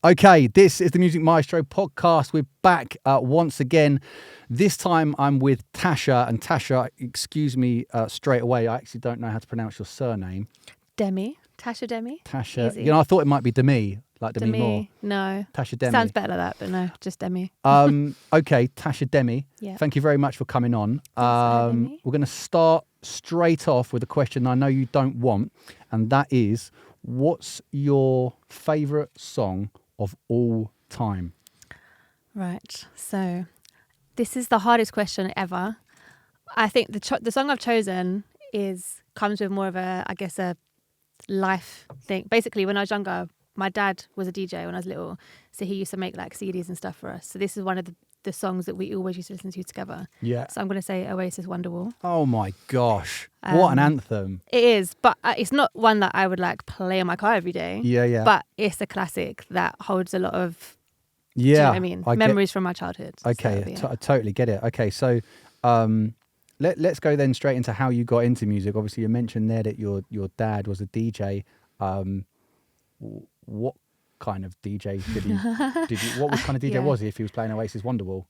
Okay, this is the Music Maestro podcast. We're back once again. This time I'm with Tasha. And Tasha, excuse me straight away, I actually don't know how to pronounce your surname. Demi. Tasha Demi. Tasha. Easy. You know, I thought it might be Demi, like Demi Moore. No. Tasha Demi. Sounds better like that, but no, just Demi. Okay, Tasha Demi. Yeah. Thank you very much for coming on. Me. We're going to start straight off with a question I know you don't want, and that is, what's your favourite song of all time? Right. So this is the hardest question ever. I think the song I've chosen comes with more of a life thing. Basically, when I was younger, my dad was a DJ when I was little, so he used to make like CDs and stuff for us. So this is one of the songs that we always used to listen to together. Yeah. So I'm going to say Oasis Wonderwall. Oh my gosh. What an anthem. It is, but it's not one that I would like play in my car every day. Yeah. But it's a classic that holds a lot of, Yeah. do you know what I mean? Memories from my childhood. Okay, So, yeah. I totally get it. Okay, so let's go then straight into how you got into music. Obviously, you mentioned there that your dad was a DJ. What kind of DJ what kind of DJ was he if he was playing Oasis Wonderwall?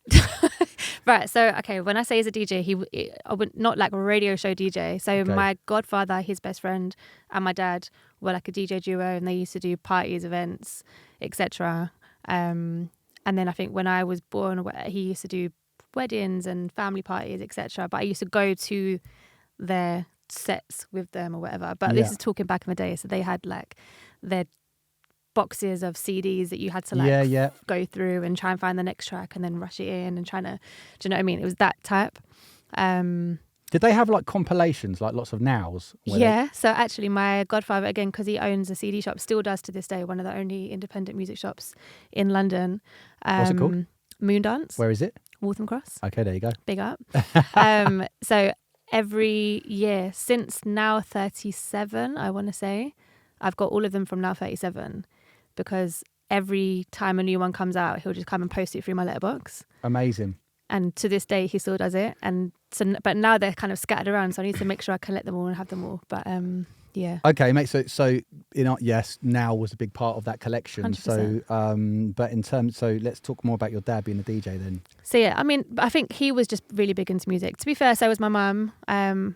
Right, so okay, when I say he's a DJ, I would not like a radio show DJ. So Okay. my godfather, his best friend, and my dad were like a DJ duo, and they used to do parties, events, etc. And then I think when I was born, he used to do weddings and family parties, etc. But I used to go to their sets with them or whatever. But this is talking back in the day, so they had like their boxes of CDs that you had to go through and try and find the next track and then rush it in and trying to, do you know what I mean? It was that type. Did they have like compilations, like lots of nows? Yeah. So actually my godfather, again, because he owns a CD shop, still does to this day, one of the only independent music shops in London. What's it called? Moondance. Where is it? Waltham Cross. Okay, there you go. Big up. So every year since Now 37, I want to say, I've got all of them from Now 37 because every time a new one comes out, he'll just come and post it through my letterbox. Amazing. And to this day, he still does it. And so, but now they're kind of scattered around, so I need to make sure I collect them all and have them all. But yeah. Okay, mate. So you know, yes, Now was a big part of that collection. 100%. So, but in terms, so let's talk more about your dad being a DJ then. So yeah, I mean, I think he was just really big into music. To be fair, so was my mum.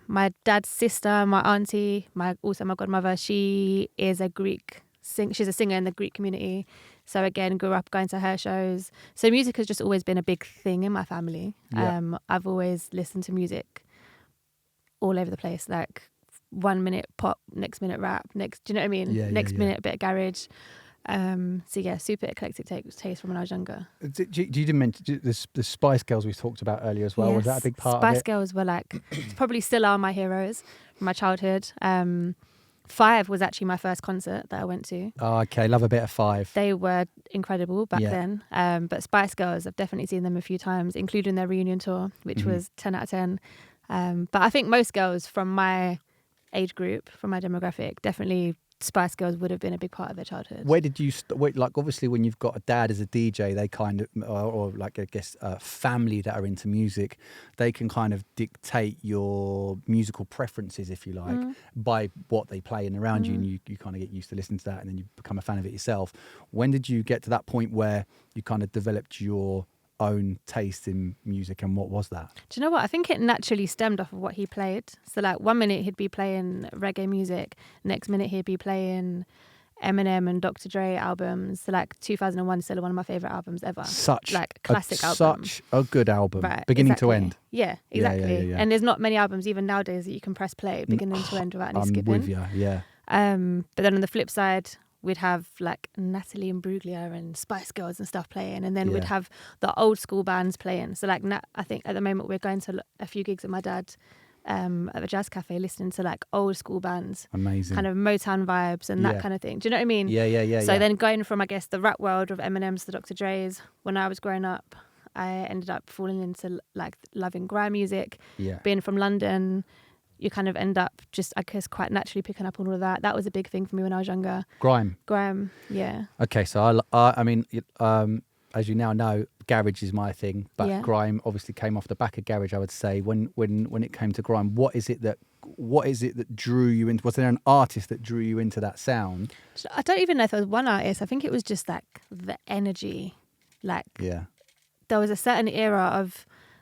My dad's sister, my auntie, also my godmother. She is she's a singer in the Greek community. So again, grew up going to her shows. So music has just always been a big thing in my family. Yeah. I've always listened to music all over the place, like 1 minute pop, next minute rap, do you know what I mean? Next minute a bit of garage. So yeah, super eclectic taste from when I was younger. You didn't mention the Spice Girls we talked about earlier as well. Yes. Was that a big part of Spice it? Girls were like, probably still are my heroes from my childhood. Five was actually my first concert that I went to. Oh, okay, love a bit of Five. They were incredible back then. But Spice Girls, I've definitely seen them a few times, including their reunion tour, which was 10 out of 10. But I think most girls from my age group, from my demographic, definitely Spice Girls would have been a big part of their childhood. Where did you like? Obviously, when you've got a dad as a DJ, they kind of, or like I guess, family that are into music, they can kind of dictate your musical preferences, if you like, by what they play and around you, and you kind of get used to listening to that, and then you become a fan of it yourself. When did you get to that point where you kind of developed your own taste in music, and what was that? Do you know what? I think it naturally stemmed off of what he played. So like 1 minute he'd be playing reggae music, next minute he'd be playing Eminem and Dr. Dre albums. So like 2001 is still one of my favourite albums ever. Such classic album. Such a good album, right, beginning exactly. to end. Yeah, exactly. Yeah. And there's not many albums even nowadays that you can press play beginning to end without any skipping. I'm with you, yeah. But then on the flip side, we'd have like Natalie Imbruglia and Spice Girls and stuff playing, and then we'd have the old school bands playing. So like I think at the moment we're going to a few gigs with my dad at the jazz cafe, listening to like old school bands. Amazing. Kind of Motown vibes and that kind of thing. Do you know what I mean? Yeah. So then going from, I guess, the rap world of Eminem's to Dr. Dre's, when I was growing up, I ended up falling into like loving grime music. Yeah. Being from London, you kind of end up just, I guess, quite naturally picking up on all of that. That was a big thing for me when I was younger. Grime, yeah. Okay, so I mean, as you now know, garage is my thing, but Yeah. grime obviously came off the back of garage. I would say when it came to grime, what is it that drew you into? Was there an artist that drew you into that sound? I don't even know if there was one artist. I think it was just like the energy. Like Yeah, there was a certain era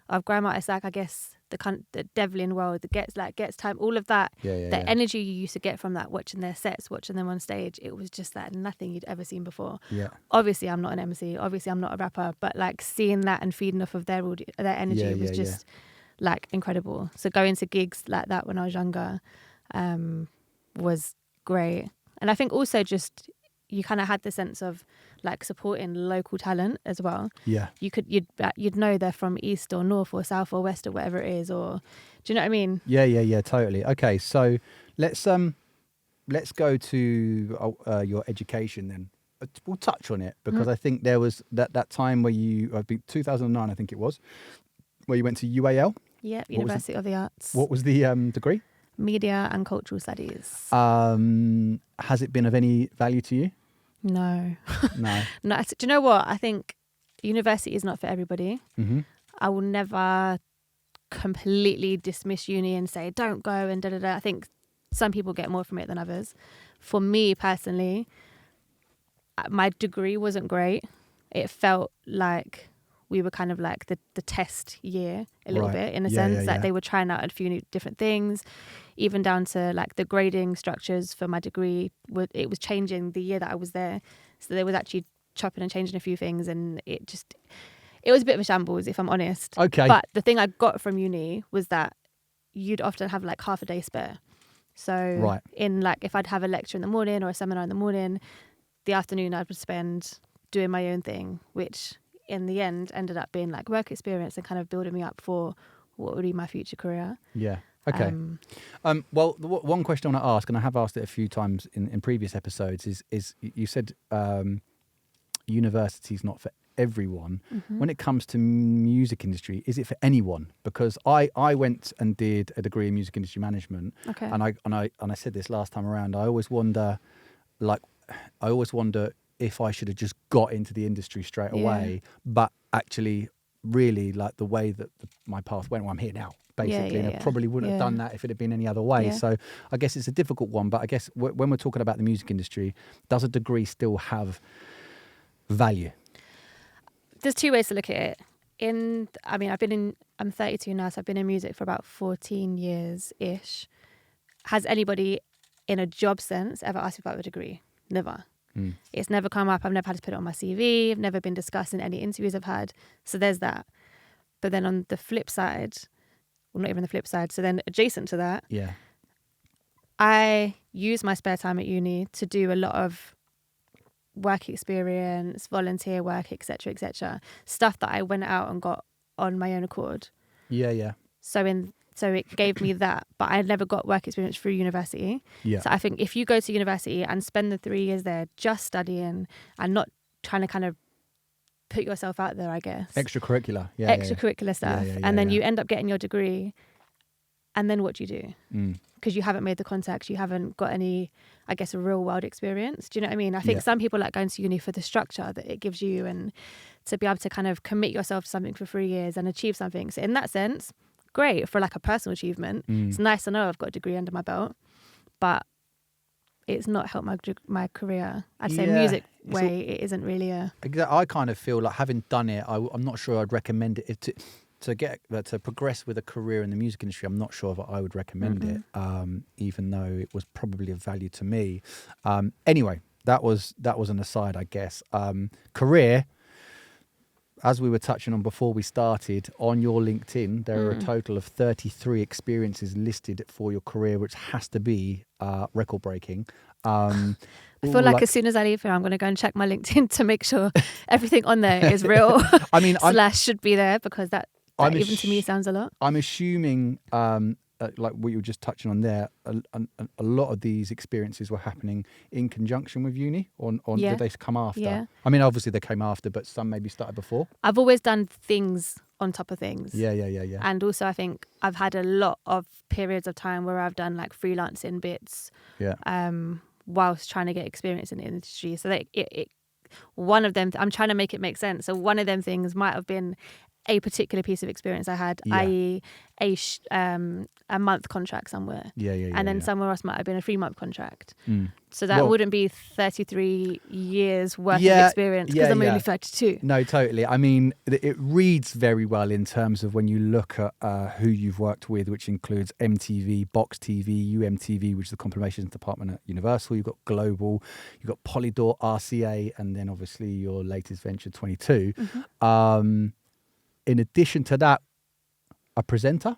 of grime artists, like I guess the Devlin world that gets time, all of that. yeah. Energy you used to get from that, watching their sets, watching them on stage, it was just like nothing you'd ever seen before. Yeah. Obviously, I'm not an MC. Obviously, I'm not a rapper. But like seeing that and feeding off of their energy was just like incredible. So going to gigs like that when I was younger was great. And I think also just you kind of had the sense of like supporting local talent as well. Yeah. You'd know they're from east or north or south or west or whatever it is, or do you know what I mean? Yeah, totally. Okay, so let's go to your education then. We'll touch on it because I think there was that time where I think 2009, I think it was, where you went to UAL. Yeah, University of the Arts. What was the degree? Media and Cultural Studies. Has it been of any value to you? No. No. No. Do you know what? I think university is not for everybody. Mm-hmm. I will never completely dismiss uni and say don't go and da-da-da. I think some people get more from it than others. For me personally, my degree wasn't great. It felt like we were kind of like the test year a little bit in a sense. Like they were trying out a few new different things, even down to like the grading structures for my degree. It was changing the year that I was there. So they was actually chopping and changing a few things, and it was a bit of a shambles, if I'm honest. Okay. But the thing I got from uni was that you'd often have like half a day spare. So in like if I'd have a lecture in the morning or a seminar in the morning, the afternoon I would spend doing my own thing, which in the end ended up being like work experience and kind of building me up for what would be my future career. Yeah. Okay. Well, one question I want to ask, and I have asked it a few times in previous episodes, is you said university's not for everyone. Mm-hmm. When it comes to music industry, is it for anyone? Because I went and did a degree in music industry management. Okay. And I said this last time around. I always wonder if I should have just got into the industry straight away, but actually really like the way that my path went, well, I'm here now, basically, and I probably wouldn't have done that if it had been any other way. So I guess it's a difficult one, but I guess when we're talking about the music industry, does a degree still have value? There's two ways to look at it. I'm 32 now, so I've been in music for about 14 years-ish. Has anybody in a job sense ever asked me about a degree? Never. It's never come up. I've never had to put it on my CV. I've never been discussed in any interviews I've had. So there's that. But then on the flip side, well, not even the flip side, so then adjacent to that, I use my spare time at uni to do a lot of work experience, volunteer work, etc., stuff that I went out and got on my own accord. Yeah. So it gave me that, but I never got work experience through university. Yeah. So I think if you go to university and spend the 3 years there just studying and not trying to kind of put yourself out there, I guess. Extracurricular. Extracurricular stuff. And then you end up getting your degree. And then what do you do? Because you haven't made the contacts. You haven't got any, I guess, real world experience. Do you know what I mean? I think some people like going to uni for the structure that it gives you and to be able to kind of commit yourself to something for 3 years and achieve something. So in that sense, great for like a personal achievement. It's nice to know I've got a degree under my belt, but it's not helped my career. I'd say music it isn't really a... I kind of feel like having done it, I'm not sure I'd recommend it to progress with a career in the music industry. I'm not sure if I would recommend it, even though it was probably of value to me. Anyway, that was an aside, I guess. Career. As we were touching on before we started, on your LinkedIn, there are a total of 33 experiences listed for your career, which has to be record-breaking. I feel like as soon as I leave here, I'm going to go and check my LinkedIn to make sure everything on there is real. I mean, / should be there, because that even to me sounds a lot. I'm assuming, like what you were just touching on there, a lot of these experiences were happening in conjunction with uni, or did they come after? Yeah. I mean, obviously they came after, but some maybe started before. I've always done things on top of things. Yeah. And also I think I've had a lot of periods of time where I've done like freelancing bits whilst trying to get experience in the industry. So that it one of them, I'm trying to make it make sense. So one of them things might have been a particular piece of experience I had, i.e. a month contract somewhere. And then somewhere else might have been a 3-month contract. So that wouldn't be 33 years worth of experience because I'm only 32. No, totally. I mean, it reads very well in terms of when you look at who you've worked with, which includes MTV, Box TV, UMTV, which is the compilations department at Universal. You've got Global, you've got Polydor, RCA, and then obviously your latest venture, 22. In addition to that, a presenter,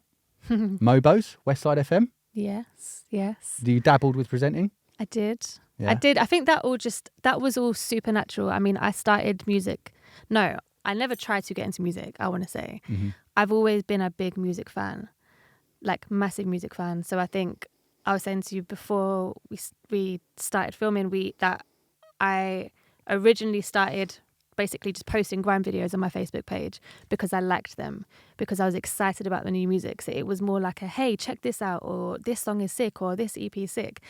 Mobo's, Westside FM. Yes. Do you dabbled with presenting? I did. Yeah. I did. I think that was all supernatural. I mean, I started music. No, I never tried to get into music, I want to say. I've always been a big music fan, like massive music fan. So I think I was saying to you before we started filming, that I originally started basically just posting grime videos on my Facebook page because I liked them, because I was excited about the new music. So it was more like hey, check this out, or this song is sick, or this EP is sick.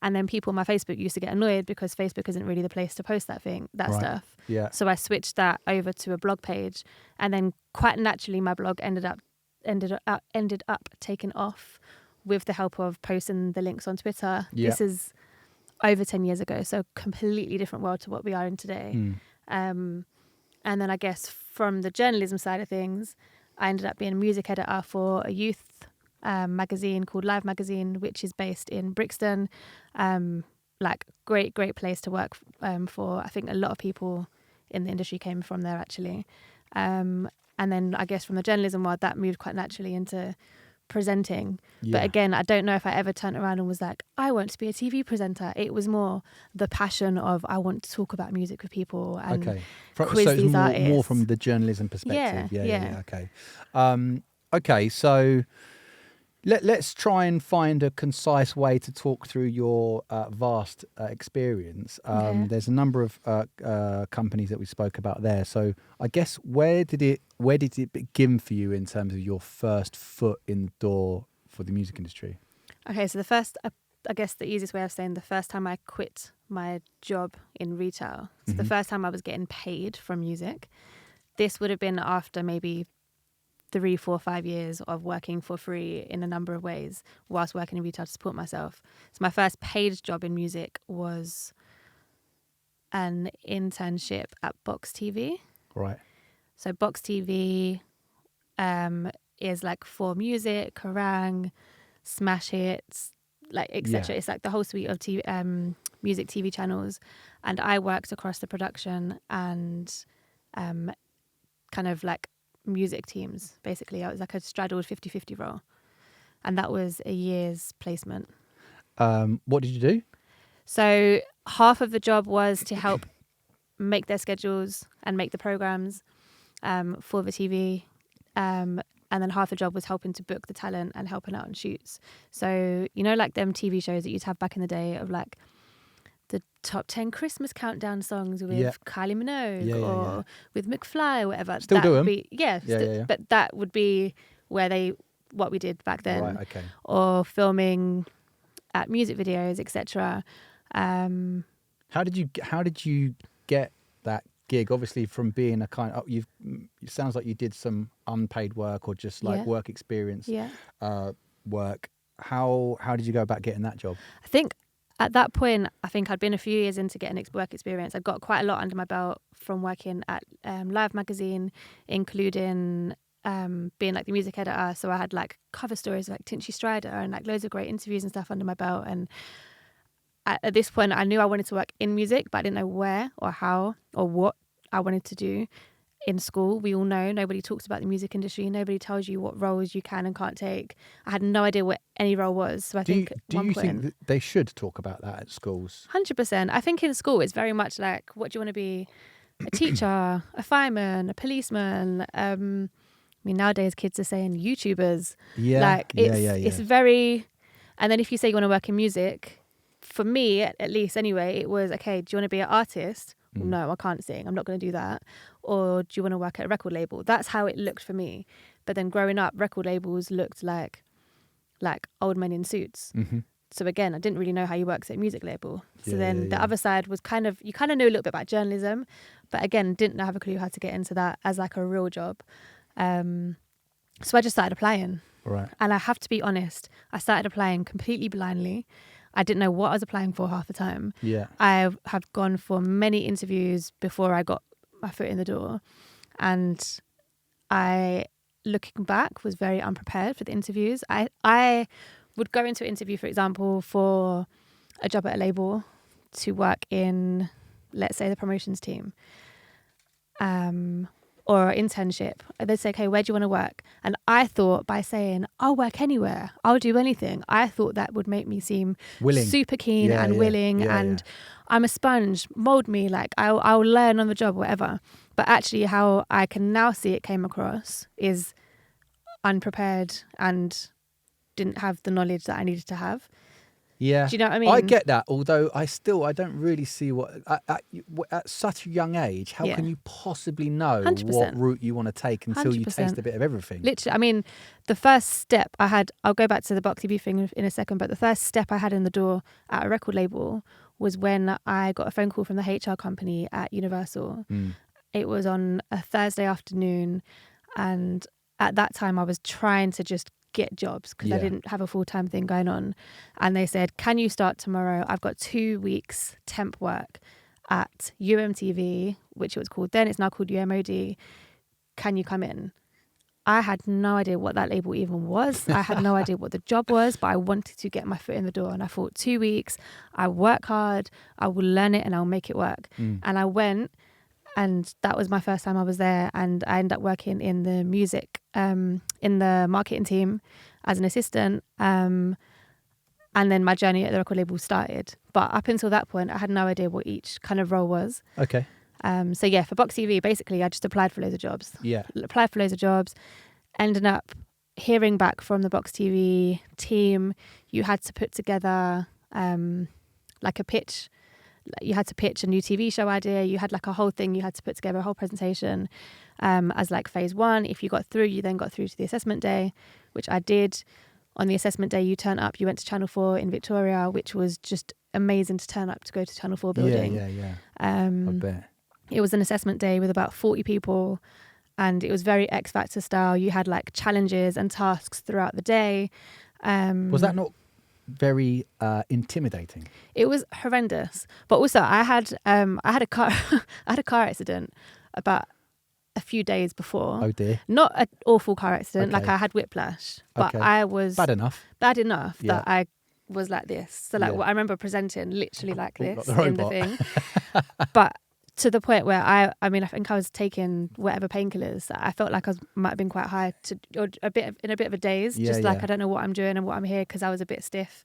And then people on my Facebook used to get annoyed because Facebook isn't really the place to post that stuff. Yeah. So I switched that over to a blog page, and then quite naturally my blog ended up taking off with the help of posting the links on Twitter. Yeah. This is over 10 years ago, so completely different world to what we are in today. And then I guess from the journalism side of things, I ended up being a music editor for a youth magazine called Live Magazine, which is based in Brixton. Like great place to work for. I think a lot of people in the industry came from there actually. And then I guess from the journalism world, that moved quite naturally into presenting. But again, I don't know if I ever turned around and was like, I want to be a TV presenter. It was more the passion of I want to talk about music with people and quiz so these artists. More from the journalism perspective. Yeah. Okay. Okay, so let's try and find a concise way to talk through your vast experience. There's a number of companies that we spoke about there. So I guess where did it begin for you in terms of your first foot in the door for the music industry? Okay, so the first, I guess the easiest way of saying the first time I quit my job in retail. So the first time I was getting paid from music. This would have been after maybe 3, 4, 5 years of working for free in a number of ways whilst working in retail to support myself. So my first paid job in music was an internship at Box TV. Right. So Box TV is like for music, Kerrang, smash hits, like etc. It's like the whole suite of TV, music TV channels. And I worked across the production and kind of like music teams, basically. I was like a straddled 50-50 role, and that was a year's placement. What did you do? So half of the job was to help make their schedules and make the programs for the TV, and then half the job was helping to book the talent and helping out on shoots. So like them TV shows that you'd have back in the day of like the top 10 Christmas countdown songs with Kylie Minogue or with McFly or whatever. Still do them? But that would be what we did back then. Right, okay. Or filming at music videos, etc. How did you get that gig? Obviously, from being a kind of it sounds like you did some unpaid work or just like work experience work. How did you go about getting that job? I think at that point, I'd been a few years into getting work experience. I'd got quite a lot under my belt from working at Live Magazine, including being like the music editor. So I had like cover stories like Tinchy Strider and like loads of great interviews and stuff under my belt. And at this point, I knew I wanted to work in music, but I didn't know where or how or what I wanted to do. In school, we all know nobody talks about the music industry. Nobody tells you what roles you can and can't take. I had no idea what any role was. So I think do you think that they should talk about that at schools? 100%. I think in school it's very much like, what do you want to be? A teacher, a fireman, a policeman. I mean, nowadays kids are saying YouTubers. It's very. And then if you say you want to work in music, for me at least anyway, it was okay. Do you want to be an artist? No, I can't sing. I'm not going to do that. Or do you want to work at a record label? That's how it looked for me. But then growing up, record labels looked like old men in suits. So again, I didn't really know how you work at a music label. So then the yeah. other side was you kind of knew a little bit about journalism, but again, didn't have a clue how to get into that as like a real job. So I just started applying. Right. And I have to be honest, I started applying completely blindly. I didn't know what I was applying for half the time. Yeah. I have gone for many interviews before I got my foot in the door. And I, looking back, was very unprepared for the interviews. I would go into an interview, for example, for a job at a label to work in, let's say, the promotions team. Or internship. They'd say, okay, where do you want to work? And I thought by saying, I'll work anywhere, I'll do anything, I thought that would make me seem Willing. super keen and willing and I'm a sponge, mold me, like I'll learn on the job, whatever. But actually how I can now see it came across is unprepared and didn't have the knowledge that I needed to have. Yeah. Do you know what I mean? I get that, although I don't really see what at such a young age, how can you possibly know 100%. what route you want to take until 100%. you taste a bit of everything? Literally, I mean, the first step I had, I'll go back to the Box TV thing in a second, but the first step I had in the door at a record label was when I got a phone call from the HR company at Universal. It was on a Thursday afternoon, and at that time I was trying to just get jobs because I didn't have a full-time thing going on, and they said, can you start tomorrow? I've got 2 weeks temp work at UMTV, which it was called then, it's now called UMOD. Can you come in? I had no idea what that label even was. I had no idea what the job was, but I wanted to get my foot in the door, and I thought 2 weeks, I work hard, I will learn it and I'll make it work. And I went, and that was my first time I was there, and I ended up working in the music, in the marketing team as an assistant, and then my journey at the record label started. But up until that point, I had no idea what each kind of role was. Okay. So yeah, for Box TV, basically, I just applied for loads of jobs. Yeah. Applied for loads of jobs, ended up hearing back from the Box TV team. You had to put together like a pitch. You had to pitch a new TV show idea. You had like a whole thing. You had to put together a whole presentation as like phase one. If you got through, you then got through to the assessment day, which I did. On the assessment day, you turn up. You went to Channel 4 in Victoria, which was just amazing to turn up to go to Channel 4 building. Yeah. I bet. It was an assessment day with about 40 people, and it was very X Factor style. You had like challenges and tasks throughout the day. Was that not very intimidating? It was horrendous. But also I had a car I had a car accident about a few days before. Oh dear. Not an awful car accident, Okay. like I had whiplash, but Okay. I was Bad enough. that I was like this. So like I remember presenting literally like this in the thing. But to the point where I mean I think I was taking whatever painkillers. I felt like I might have been quite high or in a bit of a daze, like I don't know what I'm doing and what I'm here, because I was a bit stiff.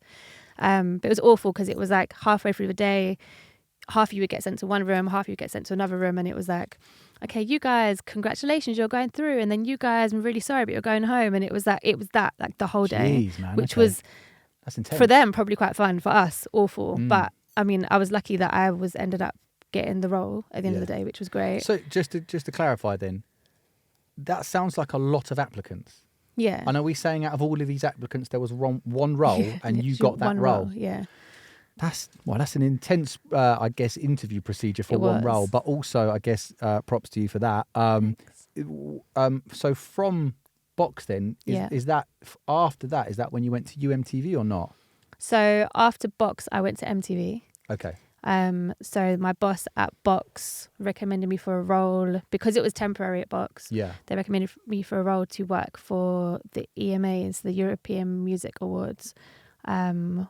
But it was awful because it was like halfway through the day, half of you would get sent to one room, half of you would get sent to another room, and it was like, okay, you guys, congratulations, you're going through, and then you guys, I'm really sorry, but you're going home. And it was that like the whole day. Jeez, man, which was that's intense. For them probably quite fun, for us awful. But I mean, I was lucky that I ended up getting the role at the end of the day, which was great. So just to clarify then, that sounds like a lot of applicants. Yeah. And are we saying out of all of these applicants there was one role and you got that role? Yeah. That's an intense, I guess, interview procedure for one role. But also, I guess, props to you for that. So from Box then, is that after that? Is that when you went to UMTV or not? So after Box, I went to MTV. Okay. So my boss at Box recommended me for a role because it was temporary at Box. Yeah. They recommended me for a role to work for the EMAs, the European Music Awards,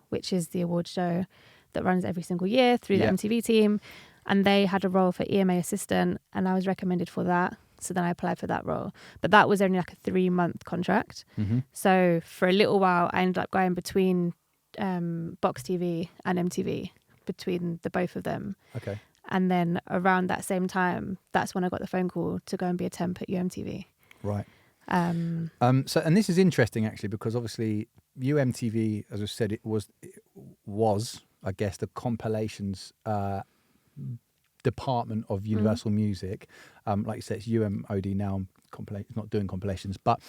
which is the award show that runs every single year through the MTV team. And they had a role for EMA assistant, and I was recommended for that. So then I applied for that role. But that was only like a 3-month contract. Mm-hmm. So for a little while, I ended up going between Box TV and MTV, between the both of them. Okay. And then around that same time, that's when I got the phone call to go and be a temp at UMTV. Right. So, and this is interesting actually, because obviously UMTV, as I said, it was, I guess, the compilations department of Universal Music. Like you said, it's UMOD now. It's not doing compilations, but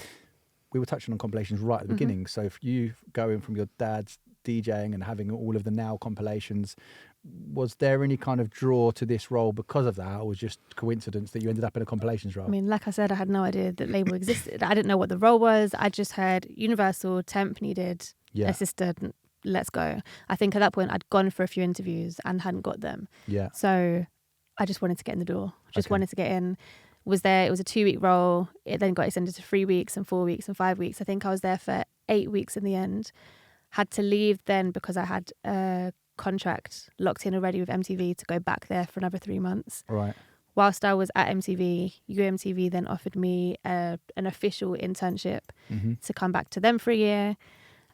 we were touching on compilations right at the beginning. So if you go in from your dad's DJing and having all of the now compilations. Was there any kind of draw to this role because of that, or was it just coincidence that you ended up in a compilations role? I mean, like I said, I had no idea that label existed. I didn't know what the role was. I just heard Universal temp needed assistant. Let's go. I think at that point I'd gone for a few interviews and hadn't got them. Yeah. So I just wanted to get in the door. Wanted to get in. Was there? It was a 2-week role. It then got extended to 3 weeks and 4 weeks and 5 weeks. I think I was there for 8 weeks in the end. Had to leave then because I had a contract locked in already with MTV to go back there for another 3 months. Right. Whilst I was at MTV, UMTV then offered me an official internship to come back to them for a year.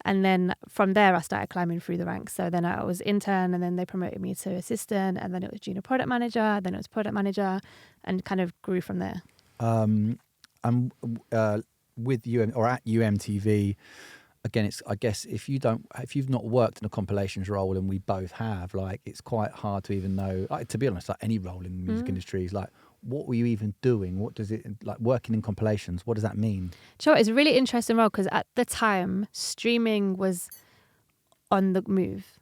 And then from there, I started climbing through the ranks. So then I was intern, and then they promoted me to assistant, and then it was junior product manager, then it was product manager, and kind of grew from there. With at UMTV, again, it's, I guess if you've not worked in a compilations role, and we both have, like, it's quite hard to even know. Like, to be honest, like any role in the music industry is like, what were you even doing? What does it, like, working in compilations, what does that mean? Sure, it's a really interesting role because at the time, streaming was on the move.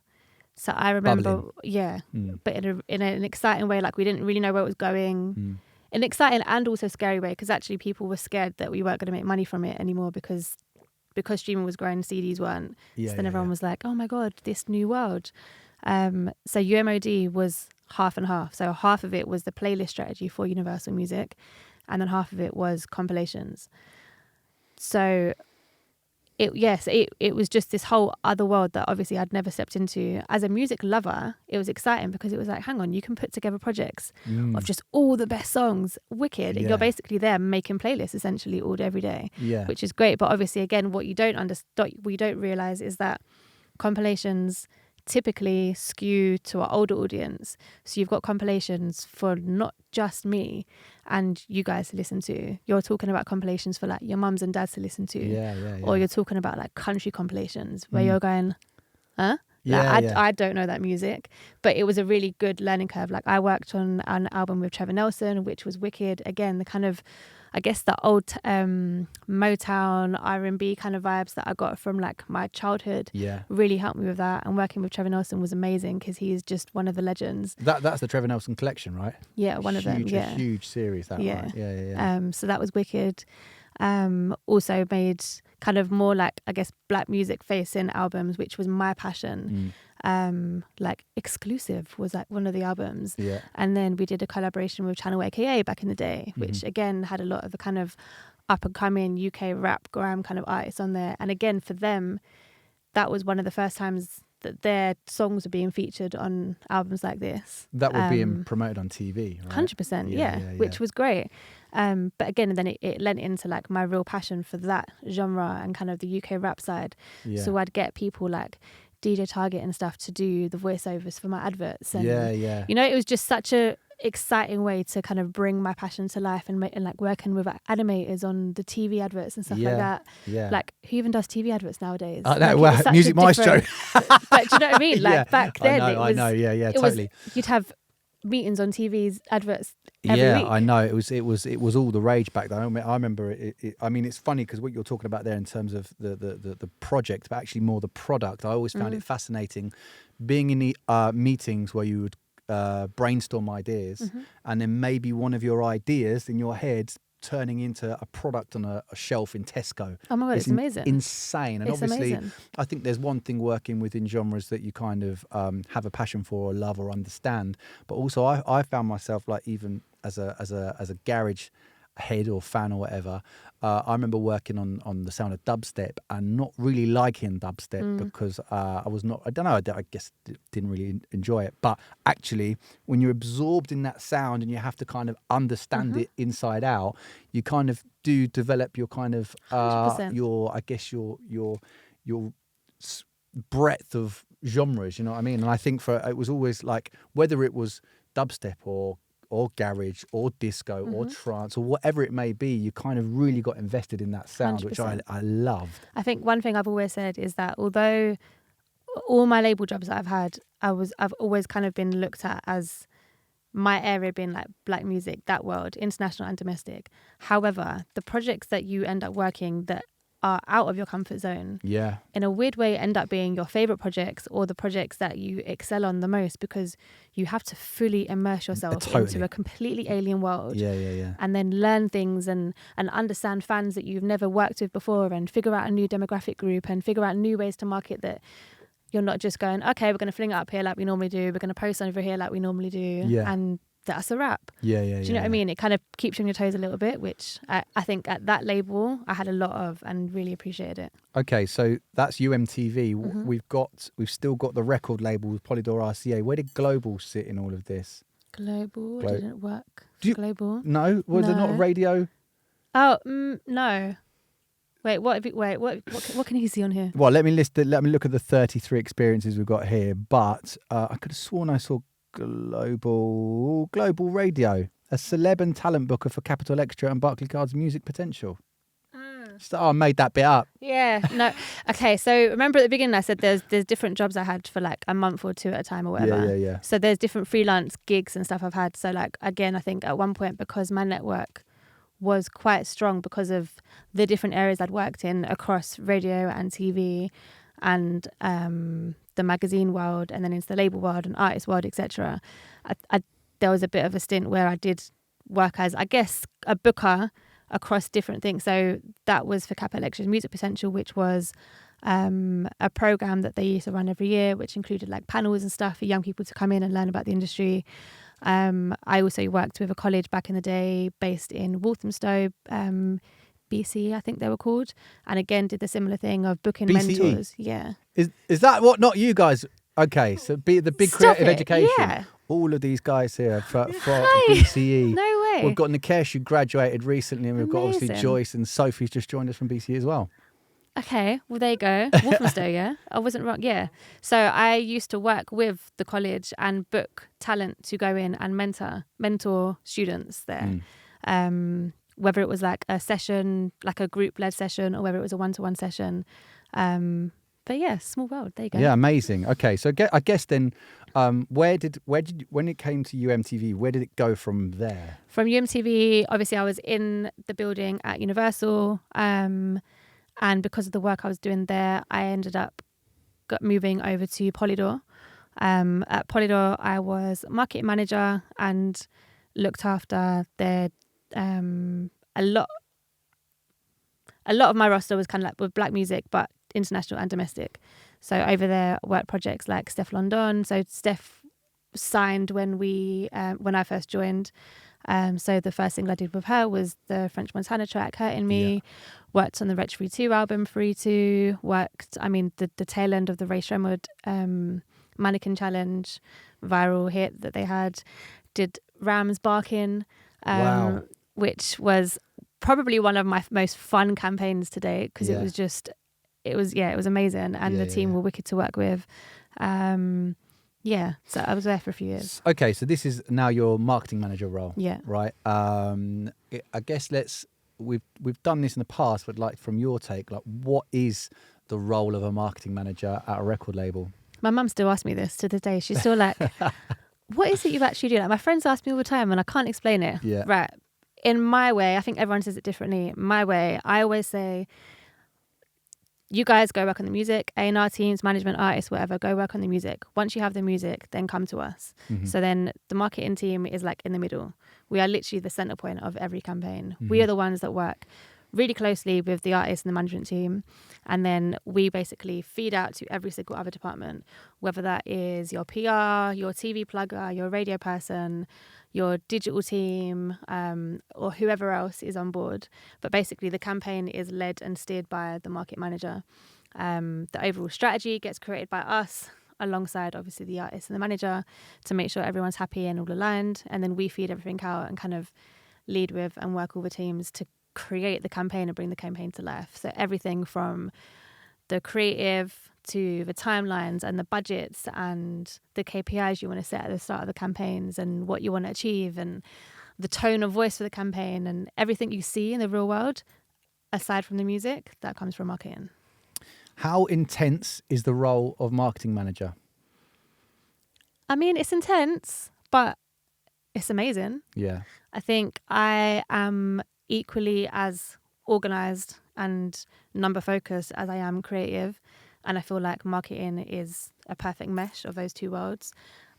So I remember, but in an exciting way, like we didn't really know where it was going. In an exciting and also scary way, because actually people were scared that we weren't going to make money from it anymore because streaming was growing, CDs weren't. So then everyone was like, oh my God, this new world. So UMOD was half and half. So half of it was the playlist strategy for Universal Music, and then half of it was compilations. So it was just this whole other world that obviously I'd never stepped into. As a music lover, it was exciting because it was like, hang on, you can put together projects of just all the best songs, wicked. And you're basically there making playlists essentially all day, every day, which is great. But obviously, again, what you don't realize is that compilations typically skew to our older audience. So you've got compilations for not just me and you guys to listen to. You're talking about compilations for like your mums and dads to listen to. Or you're talking about like country compilations where you're going, huh? I don't know that music. But it was a really good learning curve. Like I worked on an album with Trevor Nelson, which was wicked. Again, the kind of, I guess the old Motown, R&B kind of vibes that I got from like my childhood really helped me with that. And working with Trevor Nelson was amazing because he is just one of the legends. That's the Trevor Nelson collection, right? Yeah, one of them. Yeah, a huge series. That right? Yeah. So that was wicked. Also made kind of more like, I guess, black music facing albums, which was my passion. Like Exclusive was like one of the albums. And then we did a collaboration with Channel AKA back in the day, which again had a lot of the kind of up and coming UK rap grime kind of artists on there. And again, for them, that was one of the first times that their songs were being featured on albums like this. That were being promoted on TV, right? 100%, which was great. But again, then it lent into like my real passion for that genre and kind of the UK rap side. So I'd get people like DJ Target and stuff to do the voiceovers for my adverts. And, you know, it was just such a exciting way to kind of bring my passion to life and like working with like, animators on the TV adverts and stuff like that. Like who even does TV adverts nowadays? Like, Music Maestro. But do you know what I mean? Like back then, I know, totally. You'd have meetings on TV's adverts every week. I know, it was all the rage back then. I remember it. I mean, it's funny because what you're talking about there in terms of the project, but actually more the product. I always found it fascinating being in the meetings where you would brainstorm ideas, and then maybe one of your ideas in your head turning into a product on a shelf in Tesco. Oh my God, it's amazing. Insane. And it's obviously, amazing. I think there's one thing working within genres that you kind of have a passion for or love or understand. But also I found myself like even as a garage head or fan or whatever, I remember working on the sound of dubstep and not really liking dubstep because I guess didn't really enjoy it. But actually, when you're absorbed in that sound and you have to kind of understand it inside out, you kind of do develop your kind of your breadth of genres. You know what I mean? And I think it was always like whether it was dubstep or garage or disco or trance or whatever it may be, you kind of really got invested in that sound, 100%. which I loved. I think one thing I've always said is that although all my label jobs that I've had, I've always kind of been looked at as my area being like black music, that world, international and domestic. However, the projects that you end up working that are out of your comfort zone, in a weird way end up being your favorite projects or the projects that you excel on the most, because you have to fully immerse yourself into a completely alien world. And then learn things and understand fans that you've never worked with before, and figure out a new demographic group and figure out new ways to market that you're not just going, okay, we're going to fling it up here like we normally do, we're going to post over here like we normally do, and that's a wrap. Do you know what I mean? It kind of keeps you on your toes a little bit, which I think at that label I had a lot of and really appreciated it. Okay, so that's UMTV. We've still got the record label with Polydor RCA. Where did Global sit in all of this? Global didn't work for Global. No? Was there not a radio? Oh, no. Wait, what can you see on here? Well, let me look at the 33 experiences we've got here, but I could have sworn I saw Global Radio, a celeb and talent booker for Capital Extra and Barclaycard's Music Potential. I made that bit up. Yeah, no. Okay, so remember at the beginning I said there's different jobs I had for like a month or two at a time or whatever. Yeah. So there's different freelance gigs and stuff I've had. So like, again, I think at one point, because my network was quite strong because of the different areas I'd worked in across radio and TV and the magazine world, and then into the label world and artist world, etc. There was a bit of a stint where I did work as, I guess, a booker across different things. So that was for Capital Extra's Music Potential, which was a program that they used to run every year, which included like panels and stuff for young people to come in and learn about the industry. I also worked with a college back in the day based in Walthamstow, BCE, I think they were called, and again did the similar thing of booking BCE? mentors. Yeah. Is that what? Not you guys? Okay, so the big creative education. Yeah. All of these guys here for BCE. No way. We've got Nikesh, who graduated recently, and we've got obviously Joyce and Sophie's just joined us from BCE as well. Okay, well, there you go. Walthamstow, yeah? I wasn't wrong, yeah. So I used to work with the college and book talent to go in and mentor students there. Whether it was like a session, like a group-led session, or whether it was a one-to-one session. But yeah, small world. There you go. Yeah, amazing. Okay, so I guess then, where did when it came to UMTV, where did it go from there? From UMTV, obviously, I was in the building at Universal, and because of the work I was doing there, I ended up moving over to Polydor. At Polydor, I was marketing manager and looked after their a lot of my roster was kind of like with black music, but international and domestic. So over there, I worked projects like Steph London. So Steph signed when I first joined. So the first single I did with her was the French Montana track, Hurting Me. Yeah. Worked on the Wretch Free 2 album, Free 2. The tail end of the Ray Shremwood Mannequin Challenge viral hit that they had. Did Rams Barkin, wow. Which was probably one of my most fun campaigns to date, because it was amazing, and the team were wicked to work with. So I was there for a few years. Okay, so this is now your marketing manager role. Yeah. Right. I guess we've done this in the past, but like from your take, like what is the role of a marketing manager at a record label? My mum still asks me this to this day. She's still like, what is it you actually do? Like, my friends ask me all the time and I can't explain it. Yeah. Right. In my way, I think everyone says it differently. My way, I always say, you guys go work on the music, A&R teams, management, artists, whatever, go work on the music. Once you have the music, then come to us. Mm-hmm. So then the marketing team is like in the middle. We are literally the center point of every campaign. Mm-hmm. We are the ones that work really closely with the artists and the management team. And then we basically feed out to every single other department, whether that is your PR, your TV plugger, your radio person, your digital team, or whoever else is on board. But basically the campaign is led and steered by the market manager. The overall strategy gets created by us, alongside obviously the artist and the manager, to make sure everyone's happy and all aligned. And then we feed everything out and kind of lead with and work all the teams to create the campaign and bring the campaign to life. So everything from the creative to the timelines and the budgets and the KPIs you want to set at the start of the campaigns and what you want to achieve and the tone of voice for the campaign and everything you see in the real world, aside from the music, that comes from marketing. How intense is the role of marketing manager? I mean, it's intense, but it's amazing. Yeah. I think I am equally as organized and number focused as I am creative. And I feel like marketing is a perfect mesh of those two worlds.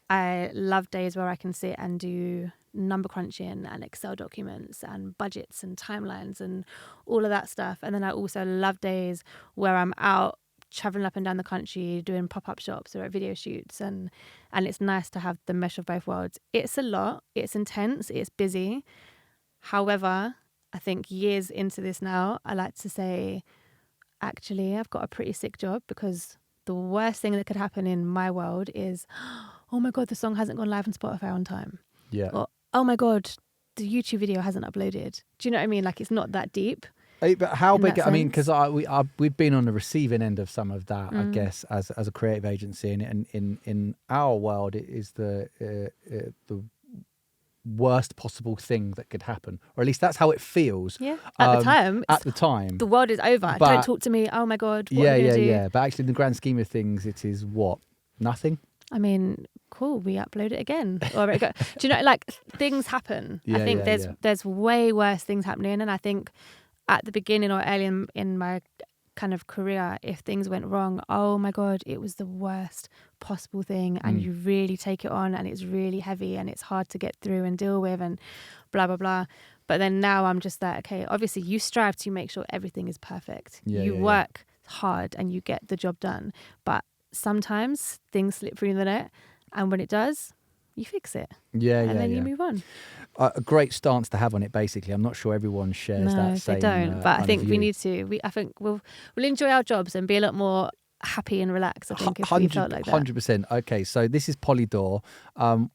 I love days where I can sit and do number crunching and Excel documents and budgets and timelines and all of that stuff. And then I also love days where I'm out traveling up and down the country doing pop-up shops or at video shoots, and it's nice to have the mesh of both worlds. It's a lot, it's intense, it's busy. However, I think years into this now, I like to say, actually, I've got a pretty sick job, because the worst thing that could happen in my world is, oh my God, the song hasn't gone live on Spotify on time. Yeah. Or, oh my God, the YouTube video hasn't uploaded. Do you know what I mean? Like, it's not that deep. But how big? I mean, sense. because we've been on the receiving end of some of that, I guess, as a creative agency, and in our world, it is the worst possible thing that could happen, or at least that's how it feels. Yeah. At the time, the world is over. But, don't talk to me. Oh my God. What are we gonna do? Yeah. But actually, in the grand scheme of things, it is what? Nothing. I mean, cool. We upload it again. Or do you know? Like, things happen. I think there's way worse things happening, and I think at the beginning or early in my kind of career, if things went wrong, oh my God, it was the worst possible thing, and you really take it on, and it's really heavy, and it's hard to get through and deal with, and blah blah blah. But then now I'm just like, okay, obviously you strive to make sure everything is perfect. You work hard and you get the job done, but sometimes things slip through the net, and when it does, you fix it. And then you move on. A great stance to have on it, basically. I'm not sure everyone shares that same. They don't, but I think we need to. I think we'll enjoy our jobs and be a lot more happy and relaxed, I think, if we felt like that. 100%. Okay, so this is Polydor.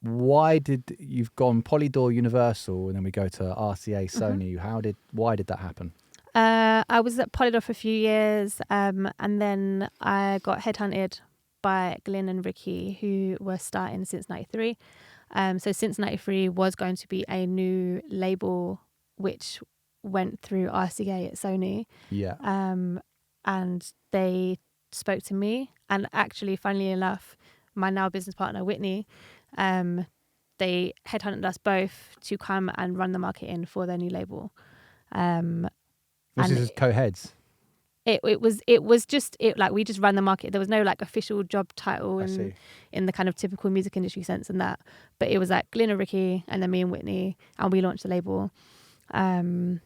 Why did you've gone Polydor, Universal, and then we go to RCA, Sony? Why did that happen? I was at Polydor for a few years, and then I got headhunted by Glyn and Ricky, who were starting Since 93. So Since 93 was going to be a new label which went through RCA at Sony. Yeah. And they spoke to me, and actually, funnily enough, my now business partner, Whitney, they headhunted us both to come and run the marketing for their new label. Was this as co-heads? It was just like we just ran the market. There was no like official job title in the kind of typical music industry sense and that. But it was like Glyn and Ricky, and then me and Whitney, and we launched the label. And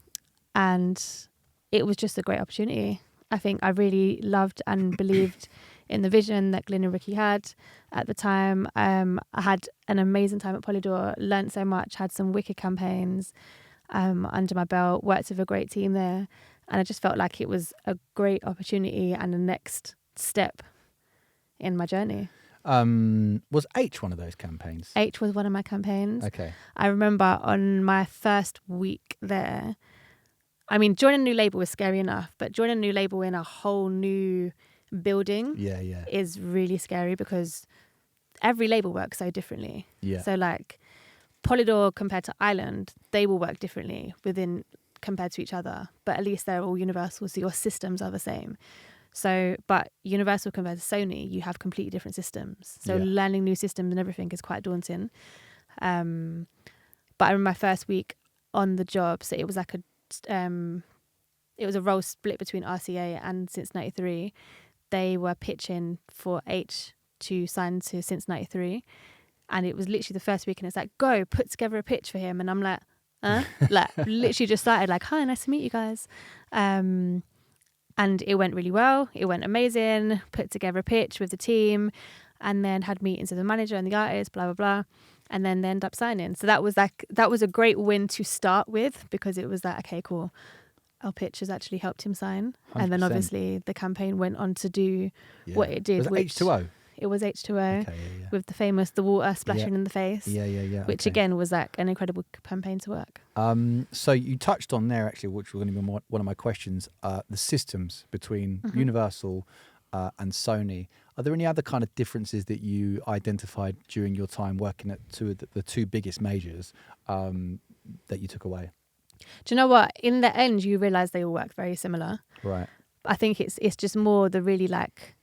it was just a great opportunity. I think I really loved and believed in the vision that Glyn and Ricky had at the time. I had an amazing time at Polydor, learned so much, had some wicked campaigns under my belt, worked with a great team there. And I just felt like it was a great opportunity and the next step in my journey. Was H one of those campaigns? H was one of my campaigns. Okay. I remember on my first week there, I mean, joining a new label was scary enough, but joining a new label in a whole new building is really scary, because every label works so differently. Yeah. So like Polydor compared to Island, they will work differently compared to each other, but at least they're all Universal, so your systems are the same. So, but Universal compared to Sony, you have completely different systems. So learning new systems and everything is quite daunting. But I remember my first week on the job, so it was like it was a role split between RCA and Since 93. They were pitching for H to sign to Since 93, and it was literally the first week, and it's like, go put together a pitch for him, and I'm like, like literally just started like, hi, nice to meet you guys. And it went really well. It went amazing. Put together a pitch with the team, and then had meetings with the manager and the artist, blah, blah, blah. And then they ended up signing. So that was a great win to start with, because it was like, okay, cool. Our pitch has actually helped him sign. 100%. And then obviously the campaign went on to do what it did. Was it H2O? It was H2O, with the water splashing in the face. Which again was like an incredible campaign to work. So you touched on there actually, which was going to be one of my questions, the systems between Universal and Sony. Are there any other kind of differences that you identified during your time working at the two biggest majors that you took away? Do you know what? In the end, you realise they all work very similar. Right. I think it's just more the really like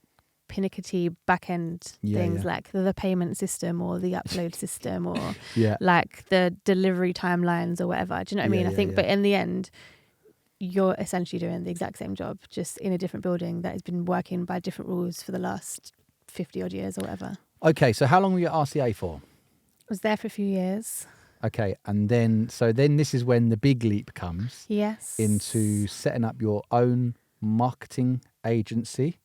pinickety back end things, like the payment system or the upload system or like the delivery timelines or whatever. Do you know what I mean? I think, but in the end, you're essentially doing the exact same job, just in a different building that has been working by different rules for the last 50 odd years or whatever. Okay, so how long were you at RCA for? I was there for a few years. Okay, and then this is when the big leap comes. Yes. Into setting up your own marketing agency.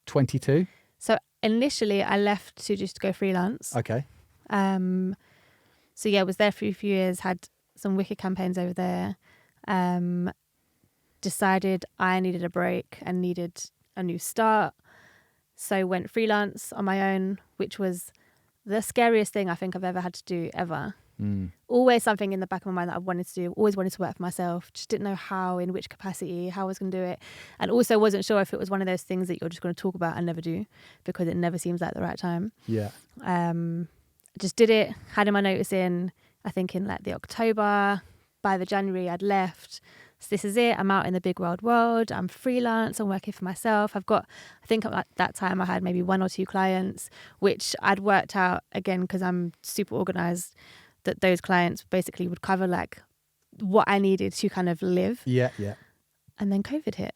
22. So initially I left to just go freelance. Okay. So yeah, I was there for a few years, had some wicked campaigns over there. Decided I needed a break and needed a new start. So went freelance on my own, which was the scariest thing I think I've ever had to do ever. Always something in the back of my mind that I wanted to do, always wanted to work for myself, just didn't know how, in which capacity, how I was going to do it. And also wasn't sure if it was one of those things that you're just going to talk about and never do, because it never seems like the right time. Yeah. Just did it, had my notice in, I think in like the October. By the January I'd left. So this is it. I'm out in the big world. I'm freelance. I'm working for myself. I think at that time I had maybe 1 or 2 clients, which I'd worked out, again, because I'm super organized, that those clients basically would cover like what I needed to kind of live. Yeah. And then COVID hit.